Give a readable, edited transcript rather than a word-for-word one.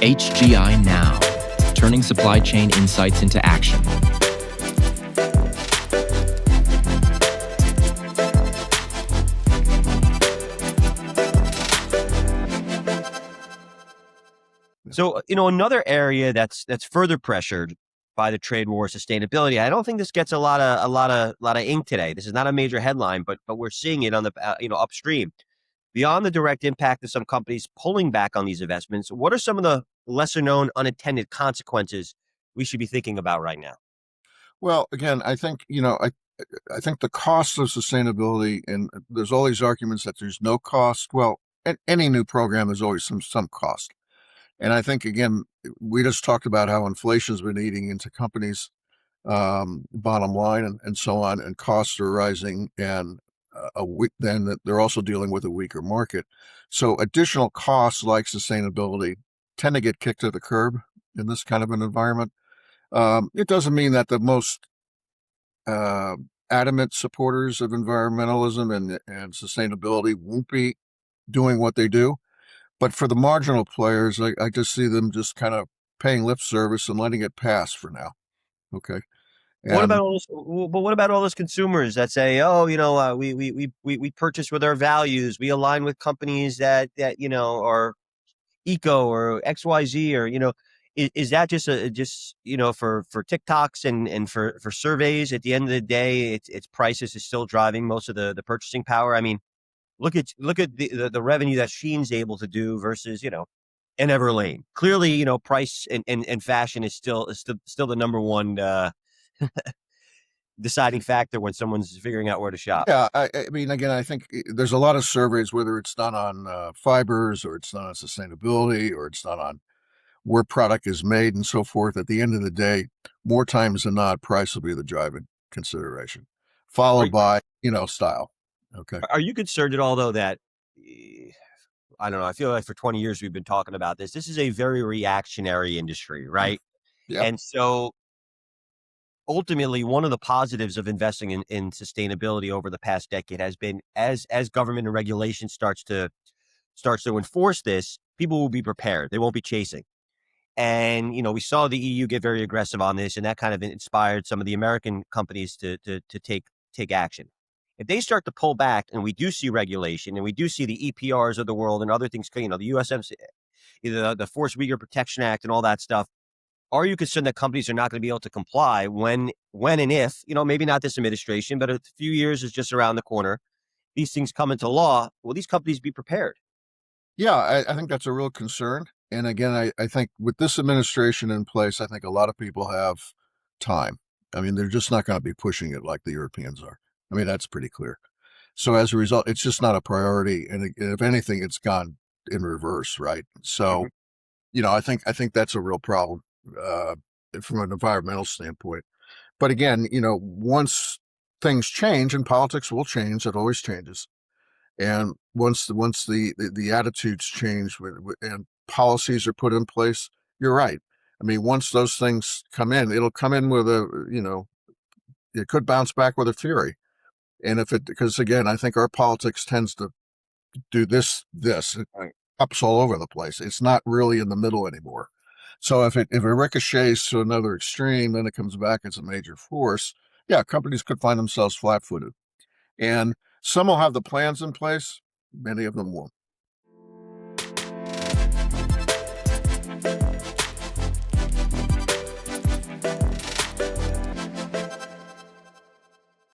HGI Now, turning supply chain insights into action. So, another area that's further pressured by the trade war, sustainability. I don't think this gets a lot of ink today. This is not a major headline, but we're seeing it on the upstream. Beyond the direct impact of some companies pulling back on these investments, what are some of the lesser known unintended consequences we should be thinking about right now? Well, again, I think, I think the cost of sustainability, and there's all these arguments that there's no cost. Well, any new program is always some cost. And I think, again, we just talked about how inflation's been eating into companies' bottom line and so on, and costs are rising, and then that they're also dealing with a weaker market. So additional costs like sustainability tend to get kicked to the curb in this kind of an environment. It doesn't mean that the most adamant supporters of environmentalism and sustainability won't be doing what they do. But for the marginal players, I just see them just kind of paying lip service and letting it pass for now. Okay. What And about all those? But what about all those consumers that say, "Oh, we purchase with our values. We align with companies that are eco or XYZ, or is that just for TikToks and for surveys? At the end of the day, it's prices is still driving most of the purchasing power. I mean, look at the revenue that Shein's able to do versus an Everlane. Clearly, price and fashion is still the number one deciding factor when someone's figuring out where to shop. yeah, I mean, again, I think there's a lot of surveys, whether it's done on fibers or it's done on sustainability or it's done on where product is made and so forth. At the end of the day, more times than not, price will be the driving consideration, Are followed by, style. Okay. are you concerned at all though that I don't know? I feel like for 20 years we've been talking about this. This is a very reactionary industry, right? Yep. And so ultimately, one of the positives of investing in sustainability over the past decade has been as government and regulation starts to enforce this, people will be prepared. They won't be chasing. And we saw the EU get very aggressive on this, and that kind of inspired some of the American companies to take action. If they start to pull back, and we do see regulation, and we do see the EPRs of the world and other things, the USMC, either the Forced Uyghur Protection Act and all that stuff, are you concerned that companies are not going to be able to comply when and if, maybe not this administration, but a few years is just around the corner, these things come into law? Will these companies be prepared? Yeah, I think that's a real concern. And again, I think with this administration in place, I think a lot of people have time. I mean, they're just not going to be pushing it like the Europeans are. I mean, that's pretty clear. So as a result, it's just not a priority. And if anything, it's gone in reverse, right? So, I think that's a real problem from an environmental standpoint. But again, once things change, and politics will change, it always changes. And once the attitudes change and policies are put in place, you're right. I mean, once those things come in, it'll come in with it could bounce back with a fury. And because again, I think our politics tends to do this, Right. ups all over the place. It's not really in the middle anymore. So if it ricochets to another extreme, then it comes back as a major force. Yeah, companies could find themselves flat-footed. And some will have the plans in place, many of them won't.